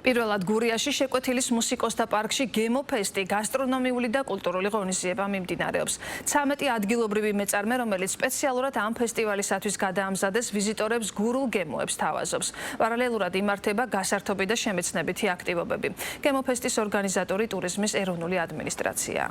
პირველად გურიაში შეკვეთილის მუსიკოსთა პარკში გემო ფესტი გასტრონომიული და კულტურული ღონისძიება მიმდინარეობს. 13 ადგილობრივი მეწარმე, რომელიც სპეციალურად ამ ფესტივალისათვის გადაამზადეს ვიზიტორებს გურულ გემოებს თავაზობს. პარალელურად იმართება გასართობი და შემეცნებითი აქტივობები. გემო ფესტის ორგანიზატორი ტურიზმის ეროვნული ადმინისტრაცია.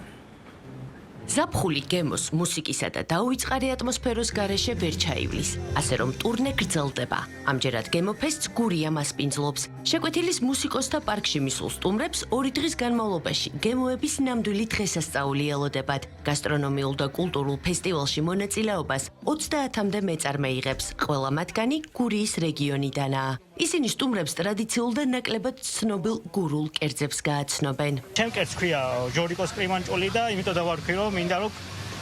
ზაფხული გემოს მუსიკისა და დაუვიწყარი ატმოსფეროს გარეშე ვერ ჩაივლის, ასე რომ ტურნე გრძელდება. ამჯერად გემო ფესტს გურია მასპინძლობს. შეკვეთილის მუსიკოსთა პარკში მისულ სტუმრებს 2 დღის განმავლობაში გემოების ნამდვილი დღესასწაული ელოდებათ. გასტრონომიულ და კულტურულ ფესტივალში მონაწილეობას 30-მდე მეწარმე იღებს, ყველა მათგანი გურიის რეგიონიდანაა. ისინი სტუმრებს ტრადიციულ და ნაკლებად ცნობილ გურულ კერძებს გააცნობენ. ჩემ კერძს ქვია ჟორიკოს კრივანჭული და იმიტომ დავარქვი რომ მინდა რომ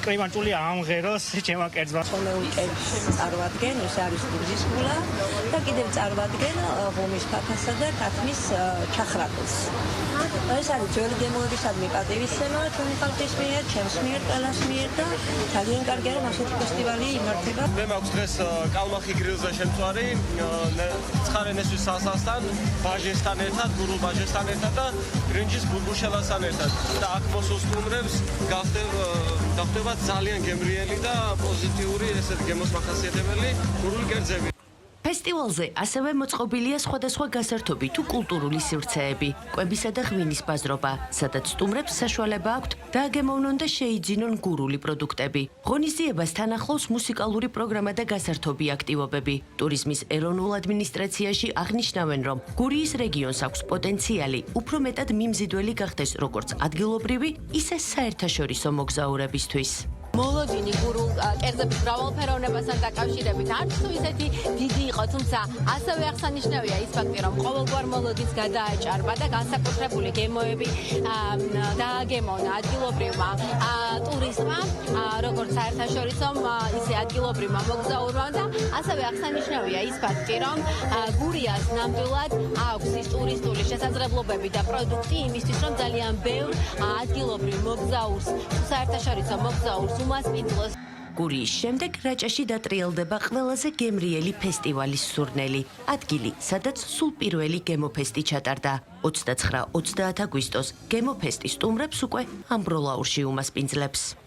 კრივანჭული ამღეროს ჩემმა კერძმა. ცნობილ კერძს წარმოადგენ, ეს არის ბურძისკულა და კიდევ წარმოადგენ ღომის ქათასა და ქათმის ჩახრაკულს. ეს არის ძველი გემოებისადმი პატივისცემა ჩვენი ხალხის მიერ, ჩემს მიერ, ყველას მიერ და ძალიან კარგია რომ ასეთი ფესტივალი იმართება. მე მაქვს დღეს კალმახი გრილზე შემწვარი, ცხარენესვის სასასთან, ბაჟესთან ერთად, გურულ ბაჟესთან ერთად და ბრინჯის გურგუშელასთან ერთად. და აქ მოსულ სტუმრებს გახდება ძალიან გემრიელი და პოზიტიური ესეთ გემოს მახასიათებელი გურული კერძები. ფესტივალზე ასევე მოწყობილია სხვადასხვა გასართობი თუ კულტურული სივრცეები, კვებისა და ღვინის ბაზრობა, სადაც სტუმრებს საშუალება აქვთ დააგემოვნონ და შეიძინონ გურული პროდუქტები. ღონისძიებას თან ახლავს მუსიკალური პროგრამა და გასართობი აქტივობები. ტურიზმის ეროვნულ ადმინისტრაციაში აღნიშნავენ, რომ გურიის რეგიონს აქვს პოტენციალი უფრო მეტად მიმზიდველი გახდეს როგორც ადგილობრივი, ისე საერთაშორისო მოგზაურებისთვის. მოლოდინი გურულ კერძების მრავალფეროვნებასთან დაკავშირებით არც თუ ისეთი დიდი იყო, თუმცა ასევე აღსანიშნავია ის ფაქტი, რომ ყოველგვარ მოლოდინს გადააჭარბა და განსაკუთრებული გემოები დააგემონა ადგილობრივმა ტურისტმა, როგორც საერთაშორისო, ისე ადგილობრივმა მოგზაურმა და ასევე აღსანიშნავია ის ფაქტი, რომ გურიას ნამდვილად აქვს ის ტურისტული შესაძლებლობები და პროდუქტი იმისთვის, რომ ძალიან ბევრ ადგილობრივ მოგზაურს, საერთაშორისო მოგზაურს გურიის შემდეგ რაჭაში დატრიალდება ყველაზე გემრიელი ფესტივალის სურნელი, ადგილი, სადაც სულ პირველი გემო ფესტი ჩატარდა. 29-30 აგვისტოს გემო ფესტის სტუმრებს უკვე ამბროლაურში უმასპინძლებს.